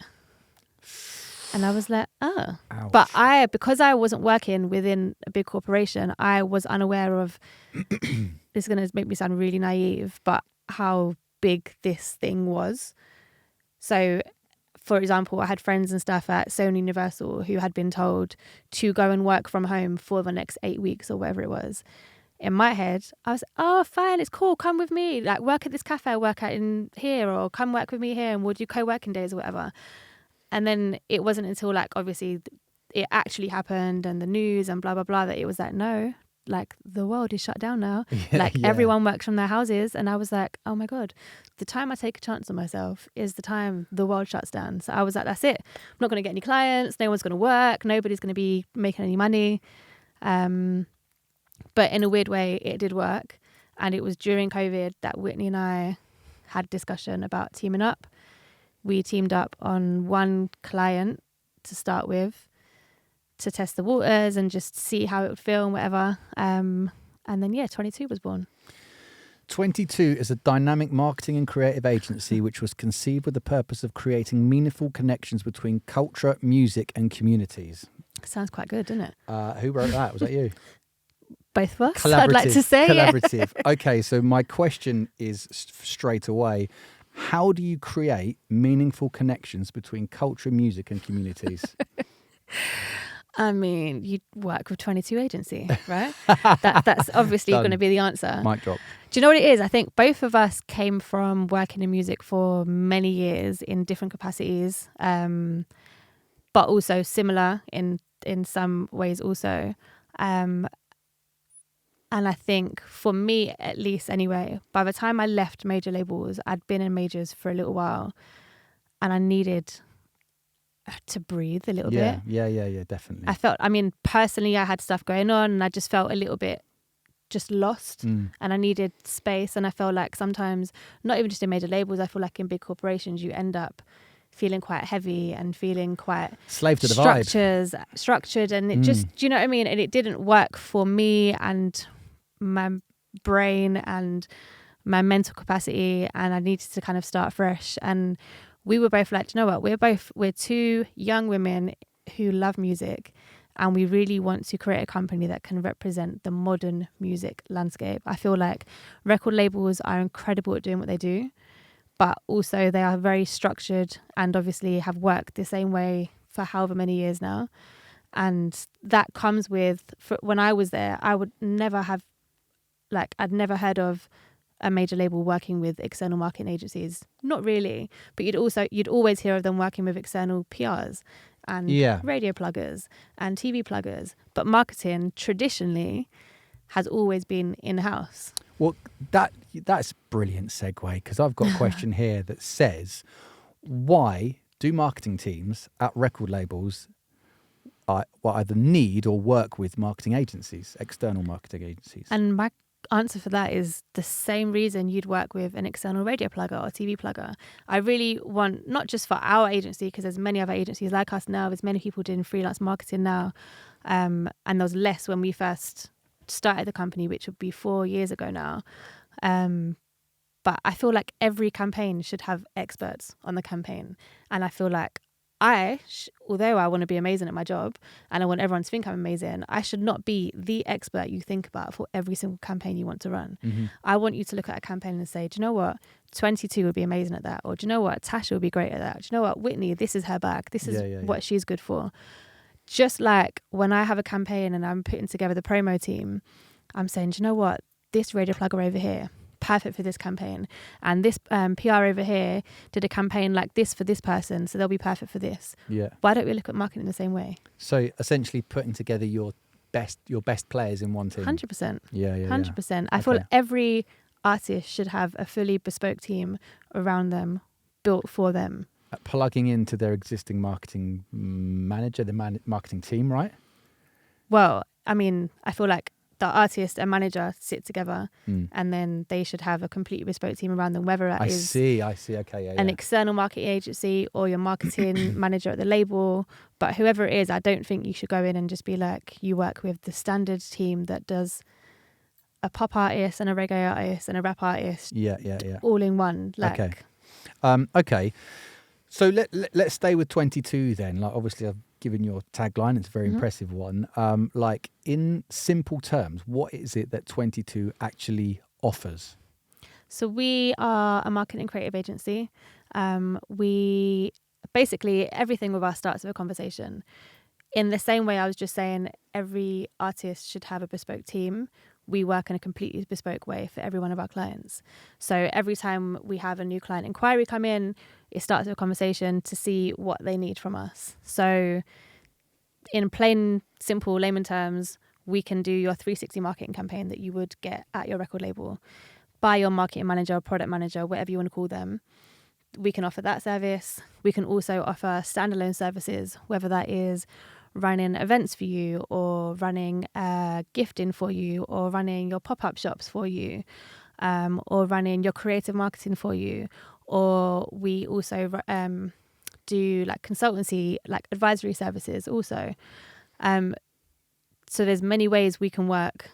And I was like, oh. Ouch. But because I wasn't working within a big corporation, I was unaware of, this is going to make me sound really naive, but how big this thing was. So, for example, I had friends and stuff at Sony Universal who had been told to go and work from home for the next 8 weeks or whatever it was. In my head, I was, oh, fine, it's cool, come with me, like work at this cafe I work at in here, or come work with me here and we'll do co-working days or whatever. And then it wasn't until like obviously it actually happened and the news and blah blah blah that it was like, no, like the world is shut down now. Everyone works from their houses. And I was like, oh my God, the time I take a chance on myself is the time the world shuts down. So I was like, that's it, I'm not going to get any clients, no one's going to work, nobody's going to be making any money. But in a weird way, it did work. And it was during COVID that Whitney and I had a discussion about teaming up. We teamed up on one client to start with, to test the waters and just see how it would feel and whatever. And then, 22 was born. 22 is a dynamic marketing and creative agency which was conceived with the purpose of creating meaningful connections between culture, music and communities. Sounds quite good, doesn't it? Who wrote that? Was that you? Both of us, I'd like to say. Collaborative. Okay, so my question is straight away, how do you create meaningful connections between culture, music and communities? I mean, you work with 22 agency, right? That's obviously going to be the answer. Mic drop. Do you know what it is? I think both of us came from working in music for many years in different capacities, but also similar in some ways also. And I think for me, at least anyway, by the time I left major labels, I'd been in majors for a little while and I needed to breathe a little bit. Yeah, definitely. I felt, personally, I had stuff going on and I just felt a little bit just lost and I needed space. And I felt like sometimes, not even just in major labels, I feel like in big corporations, you end up feeling quite heavy and feeling quite slave to the vibe. Structured. And it just, do you know what I mean? And it didn't work for me and my brain and my mental capacity. And I needed to kind of start fresh. And we were both like, you know what, we're 2 young women who love music and we really want to create a company that can represent the modern music landscape. I feel like record labels are incredible at doing what they do, but also they are very structured and obviously have worked the same way for however many years now. And that comes with, when I was there, I would never have, I'd never heard of a major label working with external marketing agencies. Not really, but you'd always hear of them working with external PRs and radio pluggers and TV pluggers. But marketing traditionally has always been in-house. Well, that's brilliant segue, because I've got a question here that says, why do marketing teams at record labels either need or work with marketing agencies, external marketing agencies? And my answer for that is the same reason you'd work with an external radio plugger or TV plugger. I really want, not just for our agency, because there's many other agencies like us now, there's many people doing freelance marketing now, and there was less when we first started the company, which would be 4 years ago now. But I feel like every campaign should have experts on the campaign. And I feel like although I want to be amazing at my job and I want everyone to think I'm amazing, I should not be the expert you think about for every single campaign you want to run. Mm-hmm. I want you to look at a campaign and say, do you know what? 22 would be amazing at that. Or do you know what? Tasha would be great at that. Do you know what? Whitney, this is her bag. This is what she's good for. Just like when I have a campaign and I'm putting together the promo team, I'm saying, do you know what? This radio plugger over here, perfect for this campaign. And this PR over here did a campaign like this for this person, so they'll be perfect for this. Yeah. Why don't we look at marketing the same way? So essentially putting together your best players in one team. 100%. Yeah. 100%. I feel like every artist should have a fully bespoke team around them, built for them. Plugging into their existing marketing manager, the marketing team, right? Well, I mean, I feel like the artist and manager sit together and then they should have a completely bespoke team around them, whether that I is see. Okay, an external marketing agency or your marketing manager at the label. But whoever it is, I don't think you should go in and just be like, you work with the standard team that does a pop artist and a reggae artist and a rap artist. Yeah. All in one. Like, Okay. So let's stay with 22 then. Like, obviously I've given your tagline. It's a very impressive one. Like, in simple terms, what is it that 22 actually offers? So we are a marketing and creative agency. We basically, everything with us starts with a conversation. In the same way I was just saying, every artist should have a bespoke team. We work in a completely bespoke way for every one of our clients. So every time we have a new client inquiry come in, it starts with a conversation to see what they need from us. So in plain, simple, layman terms, we can do your 360 marketing campaign that you would get at your record label by your marketing manager or product manager, whatever you want to call them. We can offer that service. We can also offer standalone services, whether that is running events for you or running gifting for you or running your pop-up shops for you or running your creative marketing for you. Or we also do like consultancy, like advisory services also. So there's many ways we can work.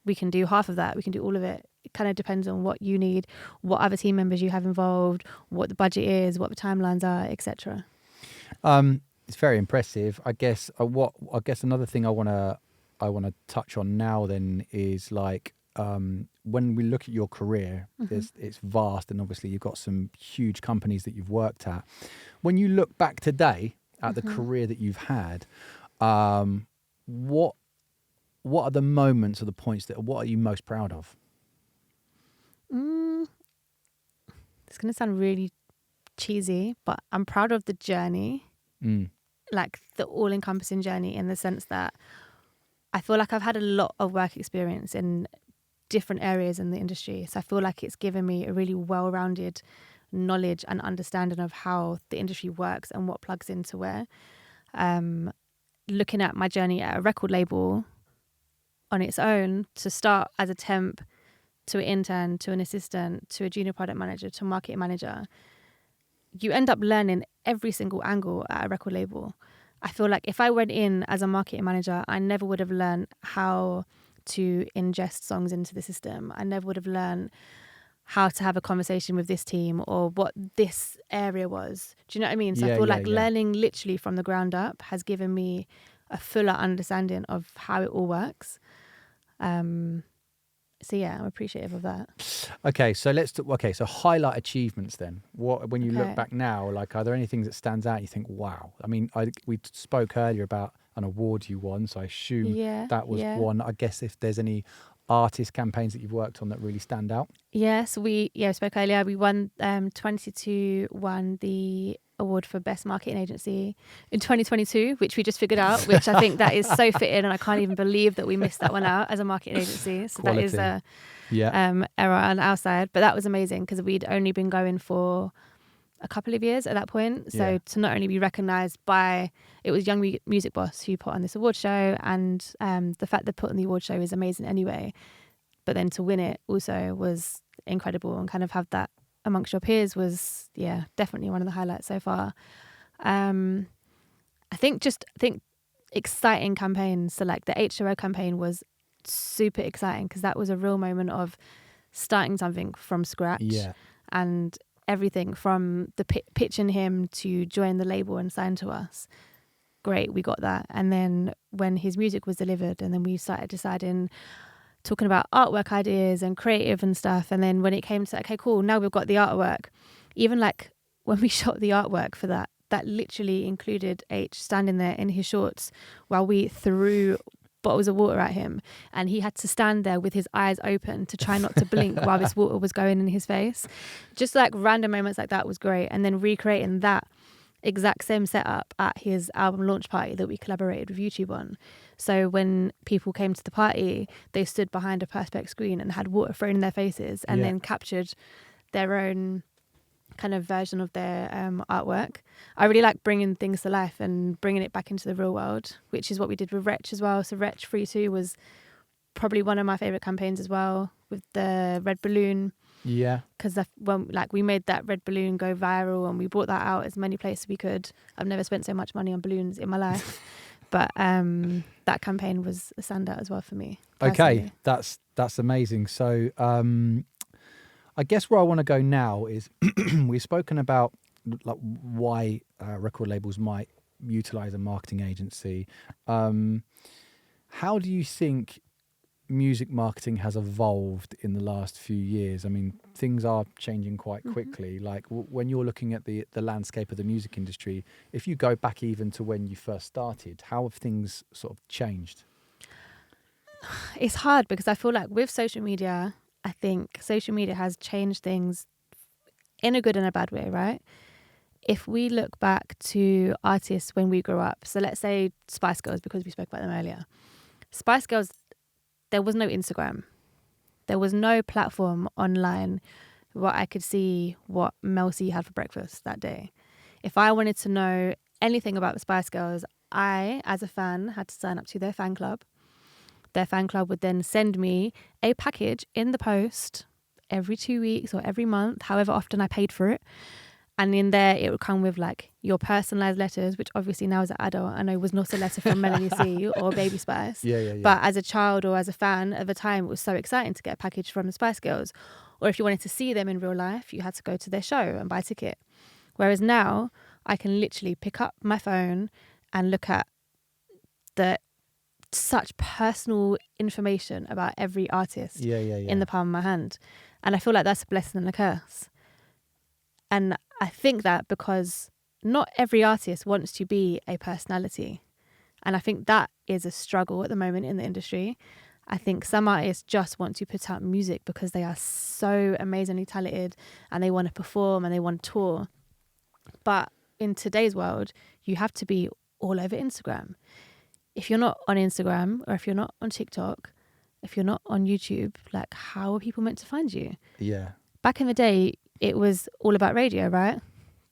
We can do half of that. We can do all of it. It kind of depends on what you need, what other team members you have involved, what the budget is, what the timelines are, etc. It's very impressive. I guess another thing I want to touch on now then is like when we look at your career, it's vast, and obviously you've got some huge companies that you've worked at. When you look back today at the career that you've had, what are the moments or the points what are you most proud of? It's going to sound really cheesy, but I'm proud of the journey. Like the all-encompassing journey, in the sense that I feel like I've had a lot of work experience in different areas in the industry. So I feel like it's given me a really well-rounded knowledge and understanding of how the industry works and what plugs into where. Looking at my journey at a record label on its own, to start as a temp, to an intern, to an assistant, to a junior product manager, to a marketing manager, you end up learning every single angle at a record label. I feel like if I went in as a marketing manager, I never would have learned how to ingest songs into the system. I never would have learned how to have a conversation with this team or what this area was. Do you know what I mean? So I feel like learning literally from the ground up has given me a fuller understanding of how it all works. So yeah, I'm appreciative of that. Okay, so so highlight achievements then. When you look back now, like, are there any things that stands out? You think, wow. I mean, we spoke earlier about an award you won, so I assume that was one. I guess if there's any artist campaigns that you've worked on that really stand out. Yes, we spoke earlier. We won 22 won the award for best marketing agency in 2022, which we just figured out, which I think that is so fitting, and I can't even believe that we missed that one out as a marketing agency. So Quality. That is error on our side, but that was amazing because we'd only been going for a couple of years at that point. So to not only be recognised by, it was Young Music Boss who put on this award show, and the fact that put on the award show is amazing anyway, but then to win it also was incredible, and kind of have that amongst your peers was definitely one of the highlights so far. I think exciting campaigns. So like the H2O campaign was super exciting because that was a real moment of starting something from scratch. Yeah. And everything from the pitching him to join the label and sign to us. Great, we got that. And then when his music was delivered, and then we started talking about artwork ideas and creative and stuff. And then when it came to, okay, cool, now we've got the artwork. Even like when we shot the artwork for that literally included H standing there in his shorts while we threw bottles of water at him, and he had to stand there with his eyes open to try not to blink while this water was going in his face. Just like random moments like that was great. And then recreating that exact same setup at his album launch party that we collaborated with YouTube on. So when people came to the party, they stood behind a Perspex screen and had water thrown in their faces, and then captured their own kind of version of their artwork. I really like bringing things to life and bringing it back into the real world, which is what we did with Wretch as well. So Wretch 3-2 was probably one of my favourite campaigns as well, with the red balloon. Yeah. Because we made that red balloon go viral, and we brought that out as many places we could. I've never spent so much money on balloons in my life. But that campaign was a standout as well for me. Personally. Okay, that's amazing. So I guess where I want to go now is we've spoken about like why record labels might utilize a marketing agency. How do you think music marketing has evolved in the last few years? I mean, things are changing quite quickly. Like when you're looking at the landscape of the music industry, if you go back even to when you first started, how have things sort of changed? It's hard because I feel like with social media, I think social media has changed things in a good and a bad way, right? If we look back to artists when we grew up, so let's say Spice Girls, because we spoke about them earlier. Spice Girls, there was no Instagram. There was no platform online where I could see what Mel C had for breakfast that day. If I wanted to know anything about the Spice Girls, I, as a fan, had to sign up to their fan club. Their fan club would then send me a package in the post every 2 weeks or every month, however often I paid for it. And in there, it would come with like your personalised letters, which obviously now as an adult, I know was not a letter from Melanie C or Baby Spice. Yeah. But as a child or as a fan at the time, it was so exciting to get a package from the Spice Girls. Or if you wanted to see them in real life, you had to go to their show and buy a ticket. Whereas now, I can literally pick up my phone and look at such personal information about every artist in the palm of my hand. And I feel like that's a blessing and a curse. And I think that because not every artist wants to be a personality. And I think that is a struggle at the moment in the industry. I think some artists just want to put out music because they are so amazingly talented and they want to perform and they want to tour. But in today's world, you have to be all over Instagram. If you're not on Instagram or if you're not on TikTok, if you're not on YouTube, like how are people meant to find you? Yeah. Back in the day, it was all about radio, right?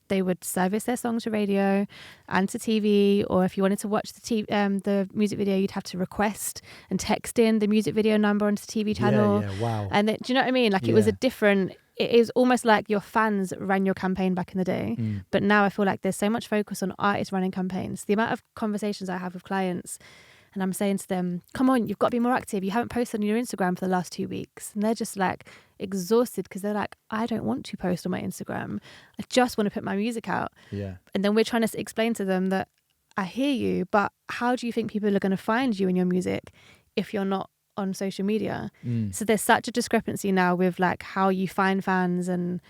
They would service their songs to radio and to TV, or if you wanted to watch the music video, you'd have to request and text in the music video number onto the TV channel. Yeah, wow. And then, do you know what I mean? Like it was it is almost like your fans ran your campaign back in the day. But now I feel like there's so much focus on artists running campaigns. The amount of conversations I have with clients, and I'm saying to them, come on, you've got to be more active. You haven't posted on your Instagram for the last 2 weeks. And they're just like exhausted because they're like, I don't want to post on my Instagram. I just want to put my music out. Yeah. And then we're trying to explain to them that I hear you, but how do you think people are going to find you and your music if you're not on social media? So there's such a discrepancy now with like how you find fans, and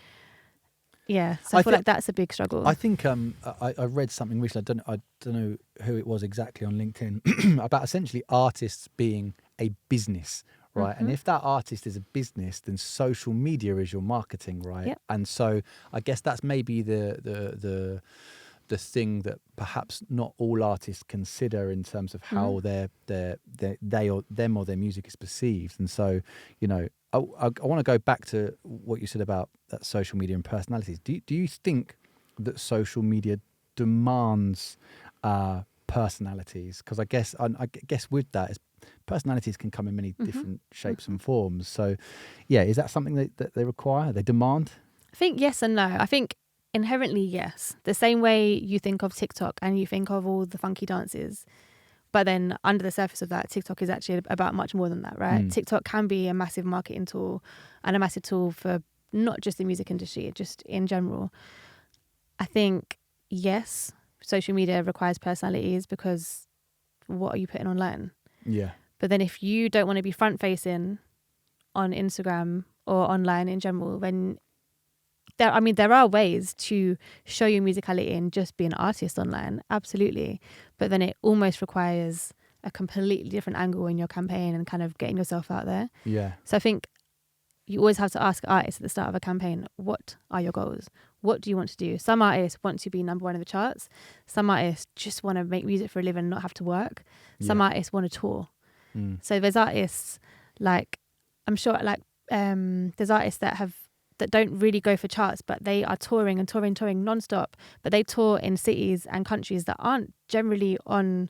so I feel like that's a big struggle. I think I read something recently, I don't know who it was exactly on LinkedIn, about essentially artists being a business, right? And if that artist is a business, then social media is your marketing, right? Yep. And so I guess that's maybe the thing that perhaps not all artists consider in terms of how their music is perceived. And so, you know, I want to go back to what you said about that social media and personalities. Do you think that social media demands personalities? Because I guess with that is personalities can come in many different shapes and forms. So, yeah, is that something that they require? They demand? I think yes and no. I think inherently, yes. The same way you think of TikTok and you think of all the funky dances. But then under the surface of that, TikTok is actually about much more than that, right? TikTok can be a massive marketing tool and a massive tool for not just the music industry, just in general. I think, yes, social media requires personalities because what are you putting online? Yeah. But then if you don't want to be front facing on Instagram or online in general, then there are ways to show your musicality and just be an artist online, absolutely. But then it almost requires a completely different angle in your campaign and kind of getting yourself out there. Yeah. So I think you always have to ask artists at the start of a campaign, what are your goals? What do you want to do? Some artists want to be number one in the charts. Some artists just want to make music for a living and not have to work. Some artists want to tour. So there's artists like, I'm sure like there's artists that don't really go for charts, but they are touring nonstop. But they tour in cities and countries that aren't generally on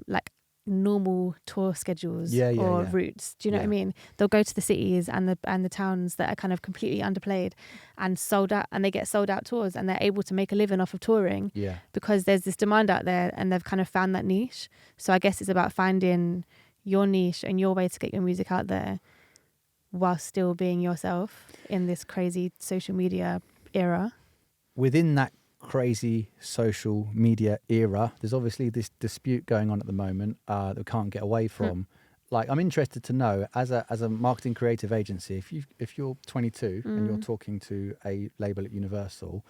like normal tour schedules or routes. Do you know what I mean? They'll go to the cities and the towns that are kind of completely underplayed and sold out, and they get sold out tours, and they're able to make a living off of touring because there's this demand out there and they've kind of found that niche. So I guess it's about finding your niche and your way to get your music out there while still being yourself in this crazy social media era. Within that crazy social media era, there's obviously this dispute going on at the moment that we can't get away from. Like, I'm interested to know, as a marketing creative agency, if you're 22 and you're talking to a label at Universal,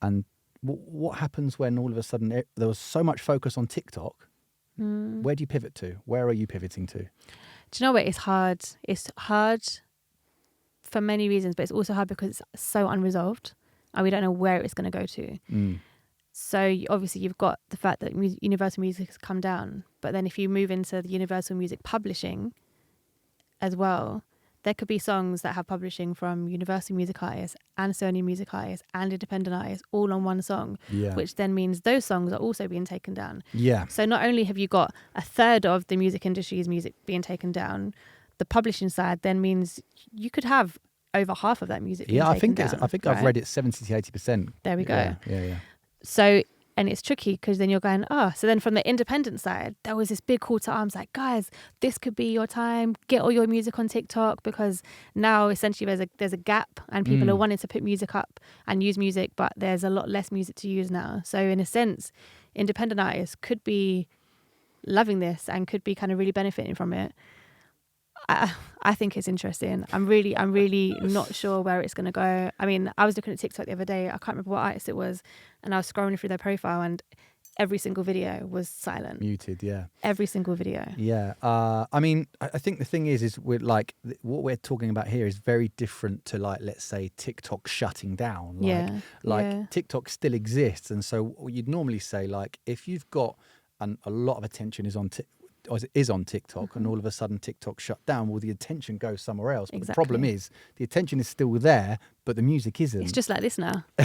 and what happens when all of a sudden there was so much focus on TikTok? Where do you pivot to? Where are you pivoting to? Do you know what? It's hard. It's hard for many reasons, but it's also hard because it's so unresolved and we don't know where it's going to go to. So obviously you've got the fact that Universal Music has come down, but then if you move into the Universal Music publishing as well, there could be songs that have publishing from Universal Music artists and Sony Music artists and independent artists all on one song, which then means those songs are also being taken down. So not only have you got a third of the music industry's music being taken down, the publishing side then means you could have over half of that music being taken down. I think I've read it 70 to 80%. There we go. Yeah. So, and it's tricky because then you're going, so then from the independent side, there was this big call to arms like, guys, this could be your time. Get all your music on TikTok, because now essentially there's a gap and people are wanting to put music up and use music, but there's a lot less music to use now. So in a sense, independent artists could be loving this and could be kind of really benefiting from it. I think it's interesting. I'm really not sure where it's going to go. I mean, I was looking at TikTok the other day. I can't remember what artist it was, and I was scrolling through their profile, and every single video was silent, muted. Yeah, every single video. Yeah. I mean, I think the thing is we're like, what we're talking about here is very different to, like, let's say TikTok shutting down. TikTok still exists, and so what you'd normally say, like, if you've got a lot of attention is on TikTok, and all of a sudden TikTok shut down, well, the attention goes somewhere else. But the problem is the attention is still there, but the music isn't. It's just like this now. Do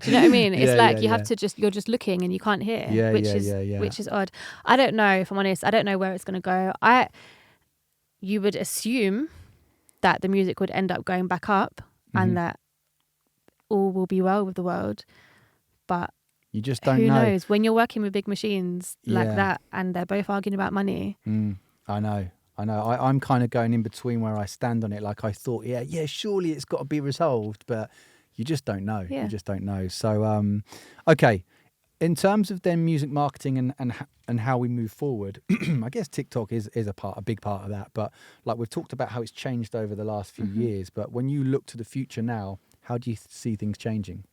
you know what I mean? It's you have to you're just looking and you can't hear, which is odd. I don't know, if I'm honest. I don't know where it's going to go. You would assume that the music would end up going back up and that all will be well with the world, but you just don't know. Who knows? When you're working with big machines like that and they're both arguing about money. I know. I'm kind of going in between where I stand on it. Like, I thought, surely it's got to be resolved, but you just don't know. Yeah. You just don't know. So, okay. In terms of then music marketing and how we move forward, I guess TikTok is a big part of that. But like, we've talked about how it's changed over the last few years. But when you look to the future now, how do you see things changing?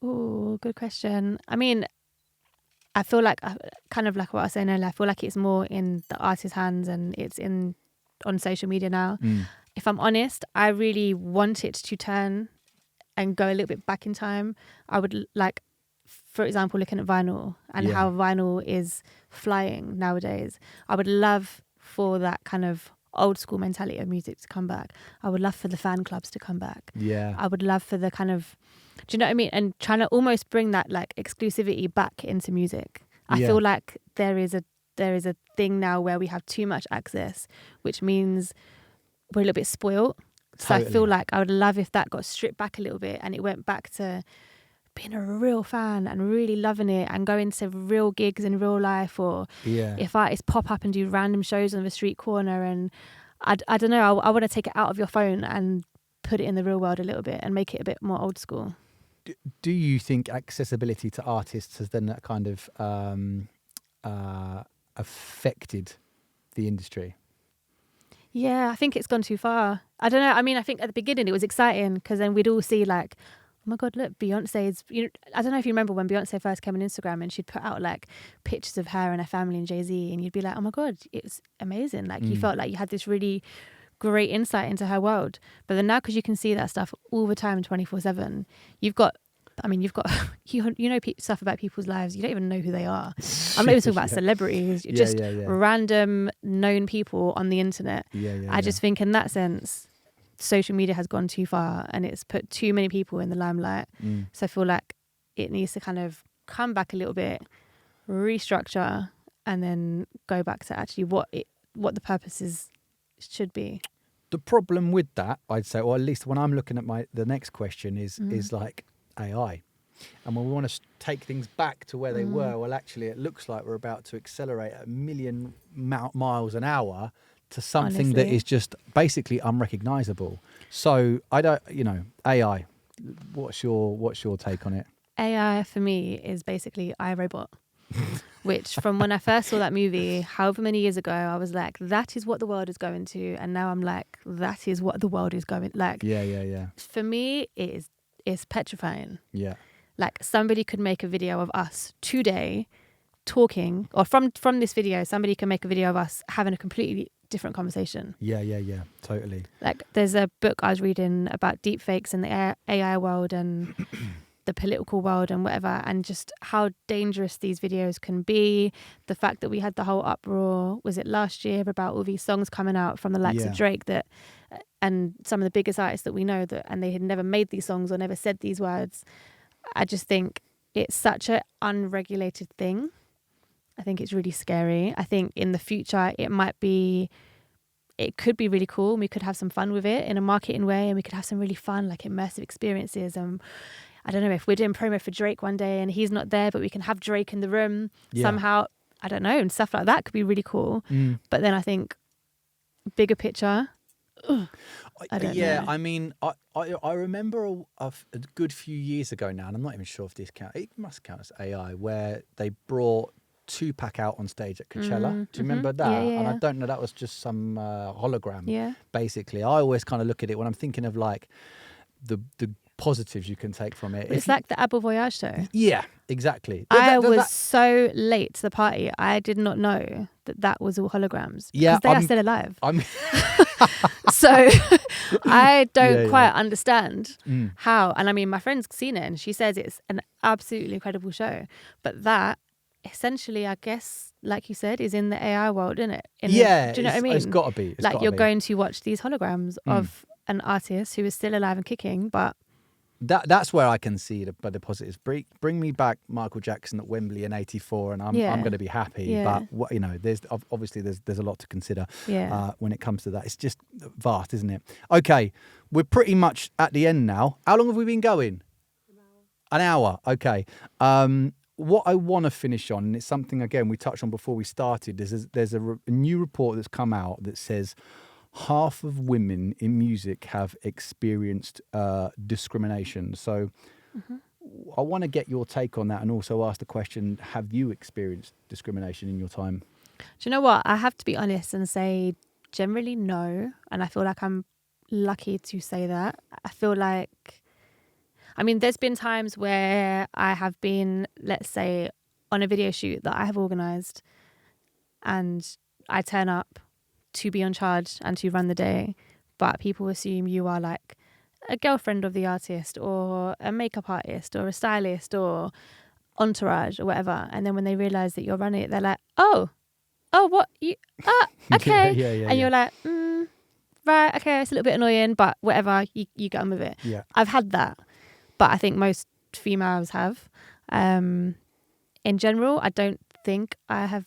Oh, good question. I mean, I feel like, kind of like what I was saying earlier, I feel like it's more in the artist's hands and it's on social media now. If I'm honest, I really want it to turn and go a little bit back in time. I would like, for example, looking at vinyl and how vinyl is flying nowadays. I would love for that kind of old school mentality of music to come back. I would love for the fan clubs to come back. Yeah. I would love for the kind of, do you know what I mean? And trying to almost bring that like exclusivity back into music. I feel like there is a thing now where we have too much access, which means we're a little bit spoiled. So I feel like I would love if that got stripped back a little bit and it went back to being a real fan and really loving it and going to real gigs in real life, or if artists pop up and do random shows on the street corner, and I don't know, I want to take it out of your phone and put it in the real world a little bit and make it a bit more old school. Do you think accessibility to artists has then kind of affected the industry? Yeah, I think it's gone too far. I don't know. I mean, I think at the beginning it was exciting because then we'd all see like, oh my God, look, Beyonce's, I don't know if you remember when Beyonce first came on Instagram and she'd put out like pictures of her and her family and Jay-Z, and you'd be like, oh my God, it's amazing. Like you felt like you had this really great insight into her world. But then now, because you can see that stuff all the time 24/7, you've got stuff about people's lives. You don't even know who they are. I'm not even talking about celebrities, just random known people on the internet. I just think in that sense, social media has gone too far and it's put too many people in the limelight. So I feel like it needs to kind of come back a little bit, restructure, and then go back to actually what the purposes should be. The problem with that, I'd say, or at least when I'm looking at the next question is like AI. And when we want to take things back to where they were, well, actually, it looks like we're about to accelerate at 1 million miles an hour to something that is just basically unrecognizable. So I don't, AI, what's your take on it? AI for me is basically iRobot, which from when I first saw that movie, however many years ago, I was like, that is what the world is going to. And now I'm like, that is what the world is going like. Yeah. For me, it's petrifying. Yeah. Like somebody could make a video of us today talking, or from this video, somebody can make a video of us having a completely different conversation. Yeah, totally. Like there's a book I was reading about deepfakes in the AI world and the political world and whatever, and just how dangerous these videos can be. The fact that we had the whole uproar, was it last year, about all these songs coming out from the likes of Drake and some of the biggest artists that we know and they had never made these songs or never said these words. I just think it's such an unregulated thing. I think it's really scary. I think in the future it could be really cool. We could have some fun with it in a marketing way, and we could have some really fun, like immersive experiences. I don't know, if we're doing promo for Drake one day and he's not there, but we can have Drake in the room somehow, I don't know, and stuff like that could be really cool. But then I think bigger picture, I don't know. I mean, I remember a good few years ago now, and I'm not even sure if this counts. It must count as AI, where they brought Tupac out on stage at Coachella. Do you remember that? Yeah. And I don't know, that was just some hologram. Yeah. Basically, I always kind of look at it when I'm thinking of like the positives you can take from it. It's like the Apple Voyage show. Yeah, exactly. I was so late to the party. I did not know that was all holograms. Yeah, because they are still alive. I'm So I don't quite understand how. And I mean, my friend's seen it and she says it's an absolutely incredible show. But that essentially, I guess, like you said, is in the AI world, isn't it? Do you know what I mean? It's got to be. You're going to watch these holograms of an artist who is still alive and kicking, but that's where I can see the positives. Bring me back Michael Jackson at Wembley in '84, and I'm going to be happy. Yeah. But there's obviously there's a lot to consider when it comes to that. It's just vast, isn't it? Okay, we're pretty much at the end now. How long have we been going? An hour. Okay. What I want to finish on, and it's something again we touched on before we started. There's a new report that's come out that says half of women in music have experienced discrimination. So I want to get your take on that, and also ask the question, have you experienced discrimination in your time? Do you know what? I have to be honest and say generally no. And I feel like I'm lucky to say that. I feel like, I mean, there's been times where I have been, let's say, on a video shoot that I have organised, and I turn up to be on charge and to run the day, but people assume you are like a girlfriend of the artist or a makeup artist or a stylist or entourage or whatever. And then when they realise that you're running it, they're like, oh, what? You? Okay. Yeah. And you're like, right, okay, it's a little bit annoying, but whatever, you get on with it. Yeah. I've had that, but I think most females have. In general, I don't think I have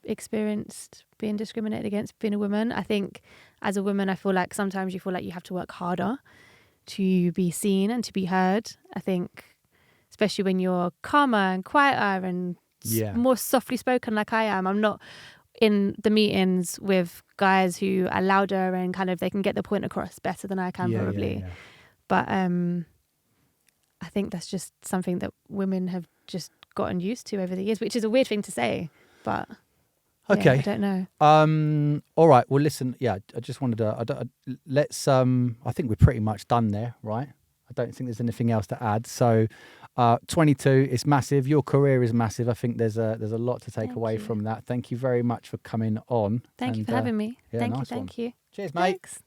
experienced being discriminated against being a woman. I think as a woman, I feel like sometimes you feel like you have to work harder to be seen and to be heard. I think especially when you're calmer and quieter and more softly spoken like I am. I'm not in the meetings with guys who are louder and kind of they can get the point across better than I can probably. But I think that's just something that women have just gotten used to over the years, which is a weird thing to say, but okay, I don't know. All right, well listen, I just wanted to let's I think we're pretty much done there, right? I don't think there's anything else to add. So 22 is massive. Your career is massive. I think there's a lot to take away from that. Thank you very much for coming on. Thank you for having me. Thank you. Cheers, mate. Thanks.